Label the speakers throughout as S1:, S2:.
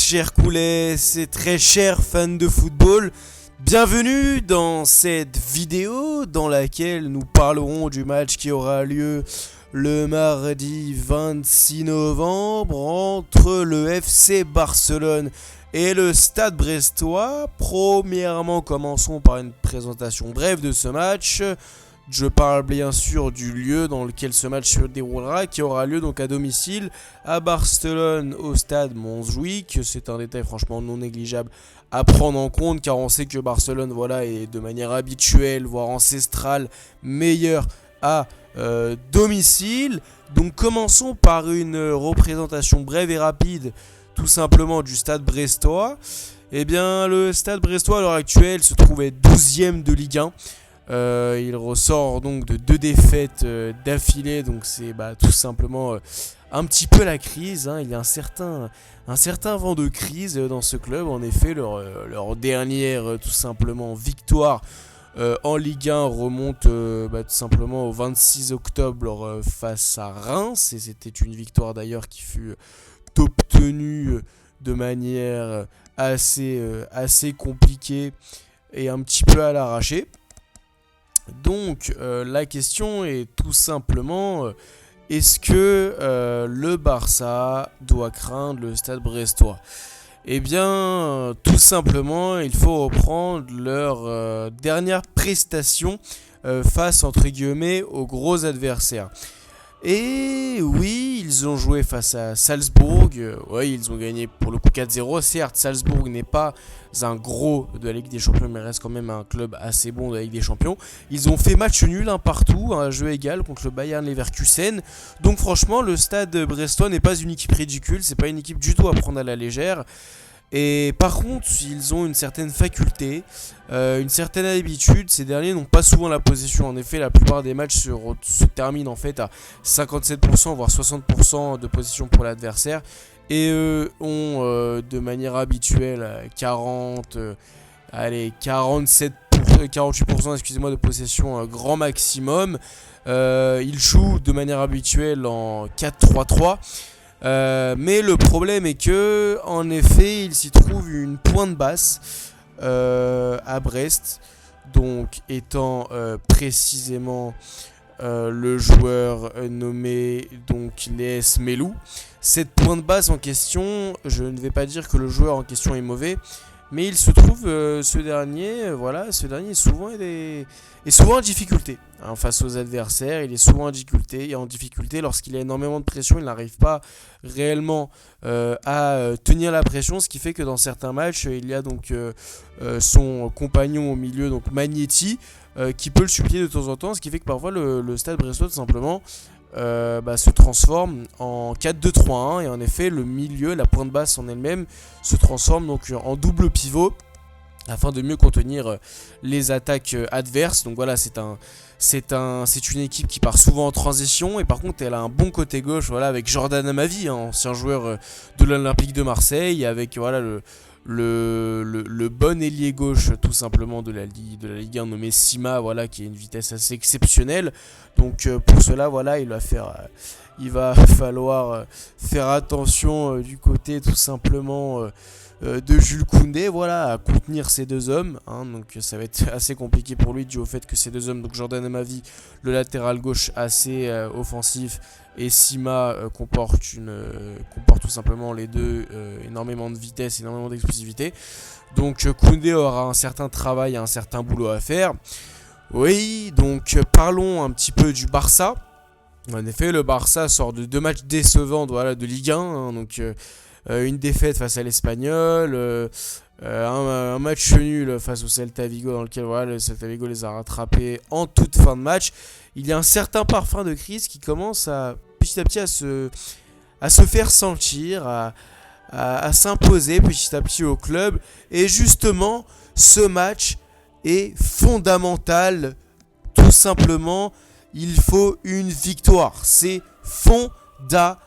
S1: chers coulets et très chers fans de football, bienvenue dans cette vidéo dans laquelle nous parlerons du match qui aura lieu le mardi 26 novembre entre le FC Barcelone et le Stade Brestois. Premièrement, commençons par une présentation brève de ce match. Je parle bien sûr du lieu dans lequel ce match se déroulera, qui aura lieu donc à domicile à Barcelone au stade Montjuïc. C'est un détail franchement non négligeable à prendre en compte, car on sait que Barcelone est de manière habituelle, voire ancestrale, meilleur à domicile. Donc commençons par une représentation brève et rapide tout simplement du stade brestois. Eh bien, le stade brestois à l'heure actuelle se trouvait 12e de Ligue 1. Il ressort donc de 2 défaites d'affilée, donc c'est tout simplement un petit peu la crise. Il y a un certain vent de crise dans ce club. En effet, leur dernière tout simplement victoire en Ligue 1 remonte tout simplement au 26 octobre face à Reims, et c'était une victoire d'ailleurs qui fut obtenue de manière assez compliquée et un petit peu à l'arraché. Donc la question est tout simplement est-ce que le Barça doit craindre le stade brestois ? Eh bien tout simplement il faut reprendre leur dernière prestation face entre guillemets aux gros adversaires. Et oui, ils ont joué face à Salzbourg. Oui, ils ont gagné pour le coup 4-0. Certes, Salzbourg n'est pas un gros de la Ligue des Champions, mais reste quand même un club assez bon de la Ligue des Champions. Ils ont fait match nul, un partout, un jeu égal contre le Bayern Leverkusen. Donc franchement, le stade brestois n'est pas une équipe ridicule. C'est pas une équipe du tout à prendre à la légère. Et par contre, ils ont une certaine faculté, une certaine habitude. Ces derniers n'ont pas souvent la possession. En effet, la plupart des matchs se terminent en fait à 57%, voire 60% de possession pour l'adversaire. Et eux ont de manière habituelle 48% excusez-moi, de possession grand maximum. Ils jouent de manière habituelle en 4-3-3. Mais le problème est que, en effet, il s'y trouve une pointe basse à Brest, donc étant précisément le joueur nommé donc Les Melou. Cette pointe basse en question, je ne vais pas dire que le joueur en question est mauvais, mais il se trouve ce dernier est souvent en difficulté face aux adversaires. Il est souvent en difficulté lorsqu'il a énormément de pression. Il n'arrive pas réellement à tenir la pression, ce qui fait que dans certains matchs il y a donc son compagnon au milieu, donc Magnetti, qui peut le supplier de temps en temps, ce qui fait que parfois le stade brestois tout simplement se transforme en 4-2-3-1, et en effet le milieu, la pointe basse en elle-même, se transforme donc en double pivot afin de mieux contenir les attaques adverses. Donc voilà, c'est une équipe qui part souvent en transition, et par contre elle a un bon côté gauche, avec Jordan Amavi, ancien joueur de l'Olympique de Marseille, avec le bon ailier gauche tout simplement de la Ligue 1 nommé Sima, qui a une vitesse assez exceptionnelle. Donc pour cela il va falloir faire attention du côté tout simplement de Jules Koundé, à contenir ces deux hommes, donc ça va être assez compliqué pour lui dû au fait que ces deux hommes, donc Jordan Amavi, le latéral gauche assez offensif, et Sima comporte tout simplement les deux énormément de vitesse, énormément d'explosivité. Donc Koundé aura un certain travail, un certain boulot à faire. Oui, donc parlons un petit peu du Barça. En effet, le Barça sort de 2 matchs décevants de Ligue 1, donc une défaite face à l'Espagnol, un match nul face au Celta Vigo, dans lequel le Celta Vigo les a rattrapés en toute fin de match. Il y a un certain parfum de crise qui commence petit à petit à se faire sentir, à s'imposer petit à petit au club. Et justement, ce match est fondamental. Tout simplement, il faut une victoire. C'est fondamental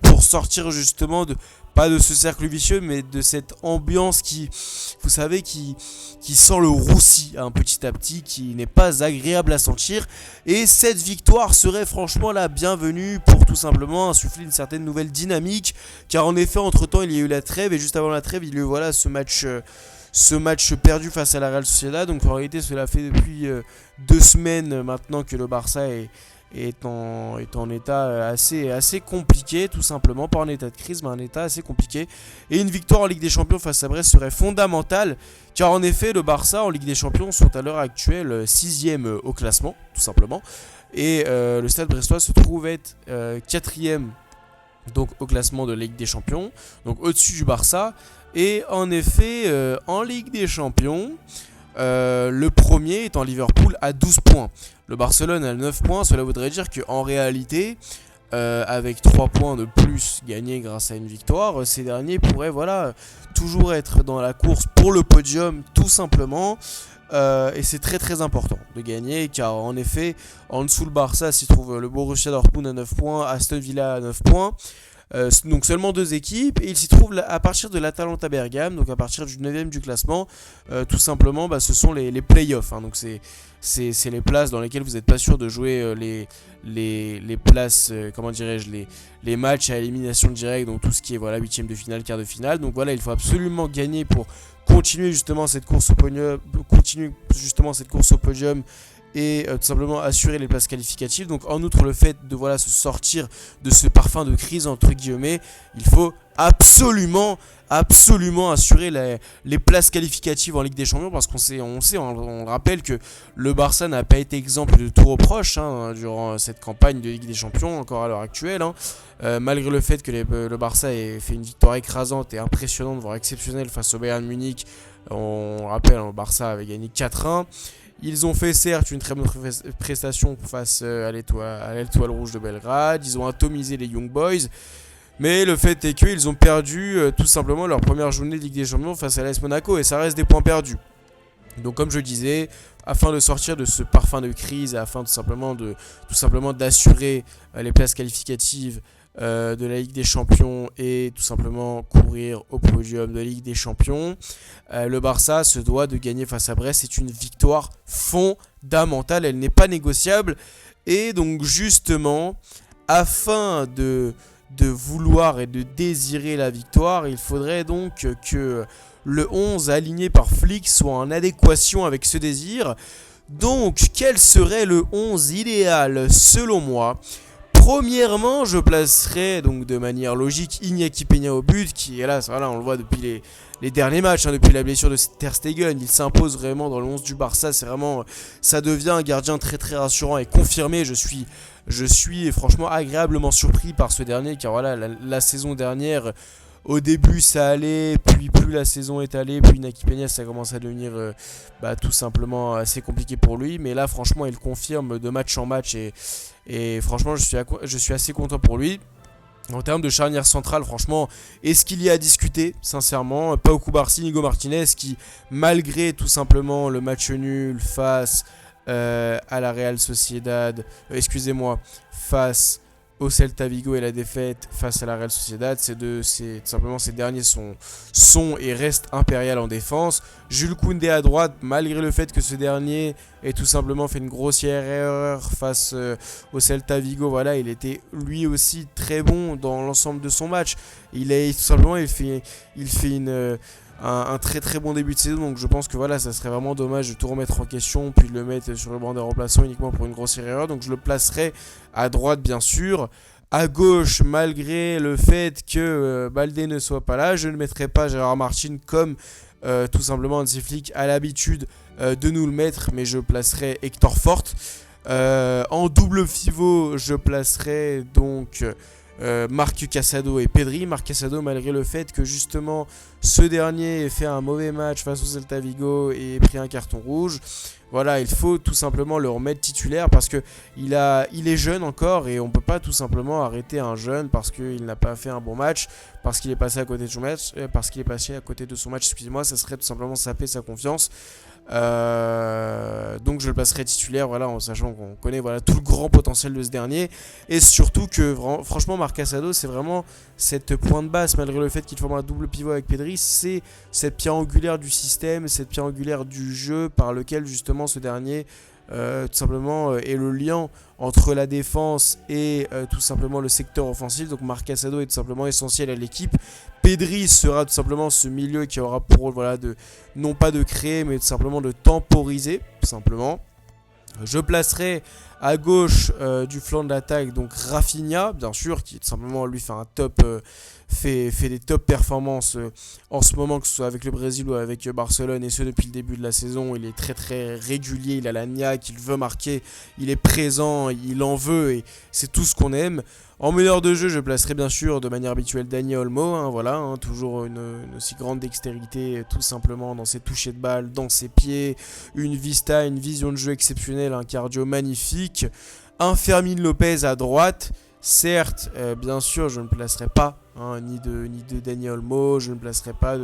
S1: pour sortir justement de pas de ce cercle vicieux, mais de cette ambiance qui, vous savez, qui sent le roussi petit à petit, qui n'est pas agréable à sentir. Et cette victoire serait franchement la bienvenue pour tout simplement insuffler une certaine nouvelle dynamique, car en effet, entre-temps, il y a eu la trêve, et juste avant la trêve, il y a eu voilà, ce match perdu face à la Real Sociedad. Donc en réalité, cela fait depuis 2 semaines maintenant que le Barça est en état assez compliqué, tout simplement, pas en état de crise, mais un état assez compliqué. Et une victoire en Ligue des Champions face à Brest serait fondamentale, car en effet, le Barça en Ligue des Champions sont à l'heure actuelle 6ème au classement, tout simplement. Et le Stade Brestois se trouve être 4ème donc, au classement de Ligue des Champions, donc au-dessus du Barça. Et en effet, en Ligue des Champions, le premier étant Liverpool à 12 points. Le Barcelone a 9 points. Cela voudrait dire qu'en réalité, avec 3 points de plus gagnés grâce à une victoire, ces derniers pourraient toujours être dans la course pour le podium, tout simplement. Et c'est très très important de gagner, car en effet, en dessous le Barça s'y trouve le Borussia Dortmund à 9 points, Aston Villa à 9 points. Donc seulement 2 équipes, et il s'y trouve à partir de l'Atalanta Bergame, donc à partir du 9ème du classement. Tout simplement, ce sont les playoffs, hein. Donc c'est les places dans lesquelles vous n'êtes pas sûr de jouer les places, comment dirais-je, les matchs à élimination directe, donc tout ce qui est 8ème de finale, quart de finale. Donc il faut absolument gagner pour continuer justement cette course au podium, et tout simplement assurer les places qualificatives. Donc en outre le fait de se sortir de ce parfum de crise entre guillemets, il faut absolument assurer les places qualificatives en Ligue des Champions, parce on rappelle que le Barça n'a pas été exemple de tout reproche durant cette campagne de Ligue des Champions, encore à l'heure actuelle, malgré le fait que le Barça ait fait une victoire écrasante et impressionnante, voire exceptionnelle face au Bayern Munich. On rappelle, le Barça avait gagné 4-1. Ils ont fait certes une très bonne prestation face à l'Étoile Rouge de Belgrade. Ils ont atomisé les Young Boys. Mais le fait est qu'ils ont perdu tout simplement leur première journée de Ligue des Champions face à l'AS Monaco. Et ça reste des points perdus. Donc comme je disais, afin de sortir de ce parfum de crise, afin tout simplement d'assurer les places qualificatives de la Ligue des Champions, et tout simplement courir au podium de la Ligue des Champions, le Barça se doit de gagner face à Brest. C'est une victoire fondamentale, elle n'est pas négociable. Et donc justement, afin de vouloir et de désirer la victoire, il faudrait donc que le 11 aligné par Flick soit en adéquation avec ce désir. Donc quel serait le 11 idéal selon moi? Premièrement, je placerai donc de manière logique Iñaki Peña au but, qui hélas, on le voit depuis les derniers matchs, depuis la blessure de Ter Stegen, il s'impose vraiment dans le 11 du Barça. Ça devient un gardien très très rassurant et confirmé. Je suis franchement agréablement surpris par ce dernier, car la saison dernière, au début ça allait, puis plus la saison est allée, plus Iñaki Peña ça commence à devenir tout simplement assez compliqué pour lui. Mais là franchement il confirme de match en match, et franchement je suis assez content pour lui. En termes de charnière centrale, franchement, est-ce qu'il y a à discuter? Sincèrement, Pau Cubarsí, Inigo Martinez, qui malgré tout simplement le match nul face à la Real Sociedad, face au Celta Vigo, et la défaite face à la Real Sociedad, tout simplement ces derniers sont et restent impériales en défense. Jules Koundé à droite, malgré le fait que ce dernier ait tout simplement fait une grossière erreur face au Celta Vigo, il était lui aussi très bon dans l'ensemble de son match. Il fait un très très bon début de saison, donc je pense que ça serait vraiment dommage de tout remettre en question puis de le mettre sur le banc des remplaçants uniquement pour une grossière erreur. Donc je le placerai à droite bien sûr. À gauche, malgré le fait que Baldé ne soit pas là, je ne mettrai pas Gérard Martin comme tout simplement Hansi Flick a l'habitude de nous le mettre, mais je placerai Hector Fort. En double pivot, je placerai donc Marc Casado et Pedri. Marc Casado, malgré le fait que justement ce dernier ait fait un mauvais match face au Celta Vigo et ait pris un carton rouge, il faut tout simplement le remettre titulaire, parce que il est jeune encore, et on peut pas tout simplement arrêter un jeune parce qu'il n'a pas fait un bon match, parce qu'il est passé à côté de son match, ça serait tout simplement saper sa confiance. Donc je le placerai titulaire, voilà, en sachant qu'on connaît voilà, tout le grand potentiel de ce dernier. Et surtout que franchement Marc Casado, c'est vraiment cette pointe basse, malgré le fait qu'il forme un double pivot avec Pedri, c'est cette pierre angulaire du système, cette pierre angulaire du jeu par lequel justement ce dernier tout simplement est le lien entre la défense et tout simplement le secteur offensif. Donc Marc Casado est tout simplement essentiel à l'équipe. Pedri sera tout simplement ce milieu qui aura pour rôle voilà, non pas de créer mais tout simplement de temporiser tout simplement. Je placerai à gauche du flanc de l'attaque donc Rafinha, bien sûr, qui tout simplement lui fait un top, fait des top performances en ce moment, que ce soit avec le Brésil ou avec Barcelone, et ce depuis le début de la saison. Il est très très régulier, il a la niaque, il veut marquer, il est présent, il en veut et c'est tout ce qu'on aime. En meneur de jeu, je placerai bien sûr de manière habituelle Dani Olmo, voilà, toujours une aussi grande dextérité tout simplement dans ses touchés de balle, dans ses pieds, une vista, une vision de jeu exceptionnelle, un cardio magnifique. Un Fermín Lopez à droite, certes, bien sûr, je ne placerai pas ni de Dani Olmo, je ne placerai pas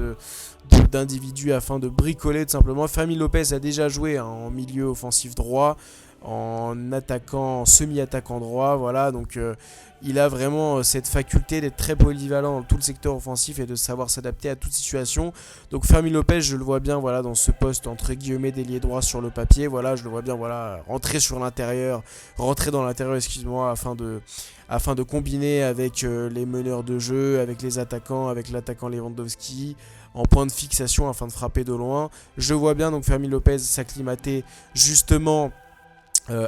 S1: d'individu afin de bricoler tout simplement. Fermín Lopez a déjà joué en milieu offensif droit, en attaquant, semi-attaquant droit, voilà, donc il a vraiment cette faculté d'être très polyvalent dans tout le secteur offensif et de savoir s'adapter à toute situation. Donc Fermín Lopez, je le vois bien voilà, dans ce poste entre guillemets d'ailier droit sur le papier, voilà, je le vois bien voilà, rentrer dans l'intérieur, excuse-moi, afin de combiner avec les meneurs de jeu, avec les attaquants, avec l'attaquant Lewandowski, en point de fixation afin de frapper de loin. Je vois bien donc Fermín Lopez s'acclimater justement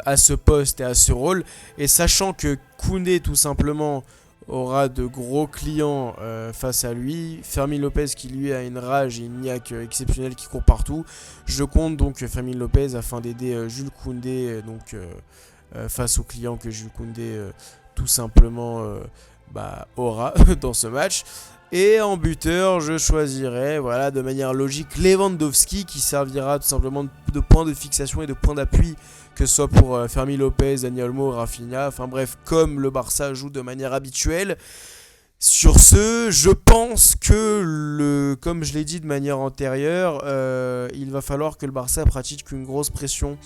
S1: à ce poste et à ce rôle, et sachant que Koundé tout simplement aura de gros clients face à lui, Fermín Lopez qui lui a une rage et une niaque exceptionnelle qui court partout, je compte donc Fermín Lopez afin d'aider Jules Koundé face aux clients que Jules Koundé tout simplement aura dans ce match. Et en buteur, je choisirais voilà, de manière logique Lewandowski, qui servira tout simplement de point de fixation et de point d'appui, que ce soit pour Fermín Lopez, Dani Olmo, Rafinha, enfin bref, comme le Barça joue de manière habituelle. Sur ce, je pense que, comme je l'ai dit de manière antérieure, il va falloir que le Barça pratique une grosse pression,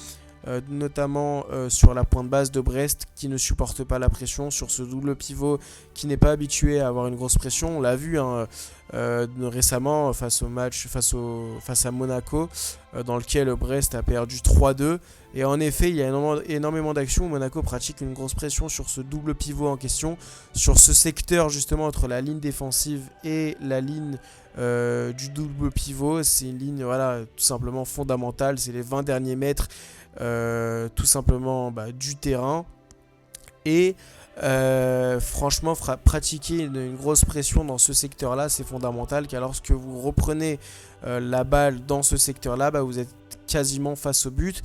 S1: notamment sur la pointe basse de Brest, qui ne supporte pas la pression, sur ce double pivot qui n'est pas habitué à avoir une grosse pression. On l'a vu récemment face à Monaco, dans lequel Brest a perdu 3-2. Et en effet, il y a énormément d'actions où Monaco pratique une grosse pression sur ce double pivot en question, sur ce secteur justement entre la ligne défensive et la ligne du double pivot. C'est une ligne voilà, tout simplement fondamentale, c'est les 20 derniers mètres tout simplement du terrain. Et franchement, pratiquer une grosse pression dans ce secteur-là, c'est fondamental, car lorsque vous reprenez la balle dans ce secteur-là, vous êtes quasiment face au but.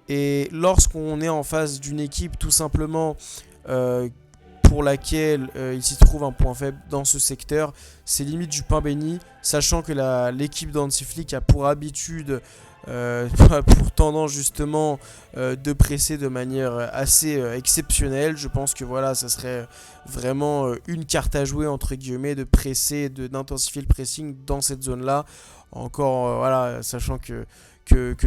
S1: Et lorsqu'on est en face d'une équipe tout simplement pour laquelle il s'y trouve un point faible dans ce secteur, c'est limite du pain béni, sachant que l'équipe d'Hansi Flick a pour habitude, pour tendance justement de presser de manière assez exceptionnelle. Je pense que voilà, ça serait vraiment une carte à jouer entre guillemets, de presser, d'intensifier le pressing dans cette zone-là. Encore voilà, sachant que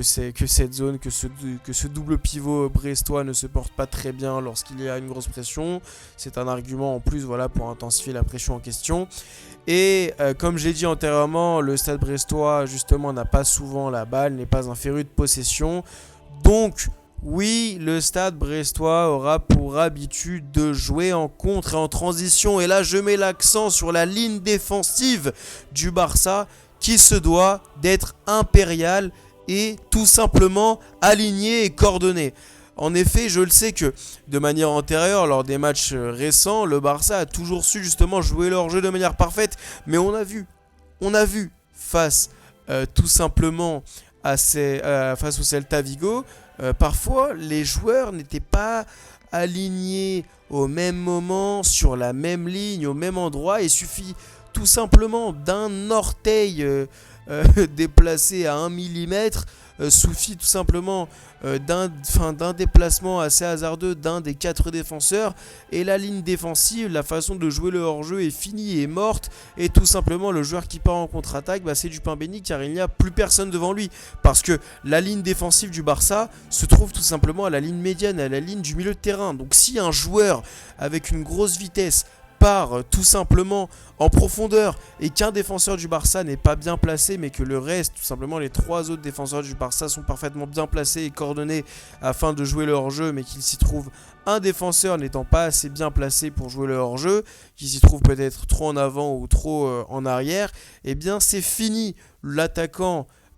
S1: cette zone, que ce double pivot brestois ne se porte pas très bien lorsqu'il y a une grosse pression. C'est un argument en plus voilà, pour intensifier la pression en question. Et comme je l'ai dit antérieurement, le stade brestois justement n'a pas souvent la balle, n'est pas un féru de possession. Donc oui, le stade brestois aura pour habitude de jouer en contre et en transition. Et là je mets l'accent sur la ligne défensive du Barça, qui se doit d'être impériale et tout simplement aligné et coordonné. En effet, je le sais que de manière antérieure, lors des matchs récents, le Barça a toujours su justement jouer leur jeu de manière parfaite. Mais on a vu face tout simplement face au Celta Vigo, parfois les joueurs n'étaient pas alignés au même moment, sur la même ligne, au même endroit. Il suffit tout simplement d'un orteil déplacé à 1 mm suffit tout simplement d'un déplacement assez hasardeux d'un des 4 défenseurs, et la ligne défensive, la façon de jouer le hors-jeu est finie et morte, et tout simplement le joueur qui part en contre-attaque, c'est du pain béni, car il n'y a plus personne devant lui, parce que la ligne défensive du Barça se trouve tout simplement à la ligne médiane, à la ligne du milieu de terrain. Donc si un joueur avec une grosse vitesse part tout simplement en profondeur et qu'un défenseur du Barça n'est pas bien placé, mais que le reste, tout simplement les 3 autres défenseurs du Barça sont parfaitement bien placés et coordonnés afin de jouer le hors-jeu, mais qu'il s'y trouve un défenseur n'étant pas assez bien placé pour jouer le hors-jeu, qui s'y trouve peut-être trop en avant ou trop en arrière, eh bien c'est fini.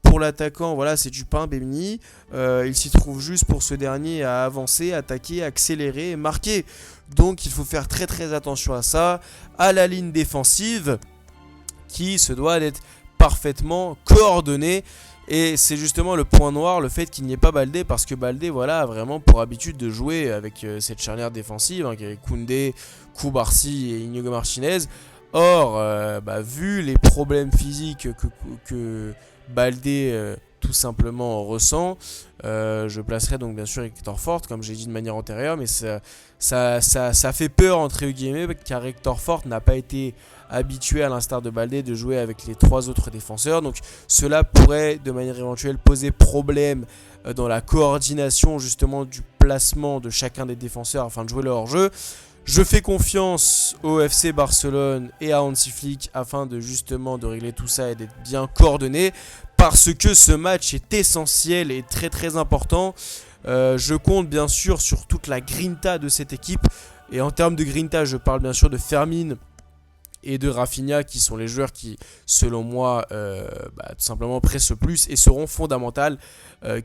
S1: Pour l'attaquant, voilà, c'est du pain béni. Il s'y trouve juste pour ce dernier à avancer, attaquer, accélérer et marquer. Donc il faut faire très très attention à ça, à la ligne défensive qui se doit d'être parfaitement coordonnée. Et c'est justement le point noir, le fait qu'il n'y ait pas Baldé, parce que Baldé, voilà, a vraiment pour habitude de jouer avec cette charnière défensive, avec Koundé, Koubarsi et Íñigo Martínez. Or, vu les problèmes physiques que Baldé tout simplement ressent, je placerai donc bien sûr Hector Fort, comme j'ai dit de manière antérieure, mais ça fait peur entre guillemets, car Hector Fort n'a pas été habitué, à l'instar de Baldé, de jouer avec les 3 autres défenseurs. Donc cela pourrait de manière éventuelle poser problème dans la coordination justement du placement de chacun des défenseurs afin de jouer le hors-jeu. Je fais confiance au FC Barcelone et à Hansi Flick afin de justement de régler tout ça et d'être bien coordonné, parce que ce match est essentiel et très très important. Je compte bien sûr sur toute la grinta de cette équipe, et en termes de grinta, je parle bien sûr de Fermin et de Rafinha, qui sont les joueurs qui, selon moi, tout simplement pressent le plus et seront fondamentales,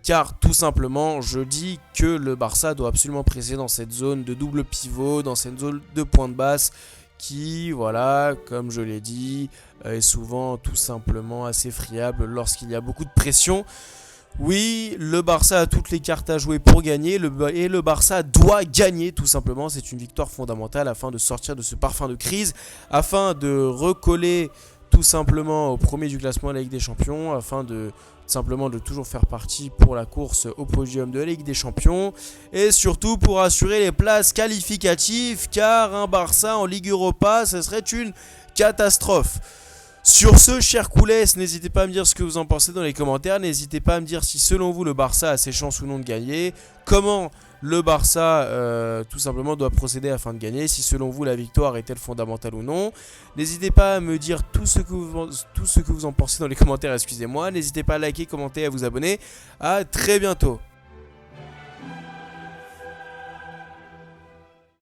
S1: car tout simplement, je dis que le Barça doit absolument presser dans cette zone de double pivot, dans cette zone de pointe basse, qui, voilà, comme je l'ai dit, est souvent tout simplement assez friable lorsqu'il y a beaucoup de pression. Oui, le Barça a toutes les cartes à jouer pour gagner, et le Barça doit gagner tout simplement. C'est une victoire fondamentale afin de sortir de ce parfum de crise, afin de recoller tout simplement au premier du classement de la Ligue des Champions, afin de simplement de toujours faire partie pour la course au podium de la Ligue des Champions, et surtout pour assurer les places qualificatives, car un Barça en Ligue Europa, ce serait une catastrophe. Sur ce, chers coulés, n'hésitez pas à me dire ce que vous en pensez dans les commentaires. N'hésitez pas à me dire si selon vous le Barça a ses chances ou non de gagner. Comment le Barça tout simplement doit procéder afin de gagner. Si selon vous la victoire est-elle fondamentale ou non. N'hésitez pas à me dire tout ce que vous en pensez dans les commentaires. Excusez-moi. N'hésitez pas à liker, commenter et à vous abonner. À très bientôt.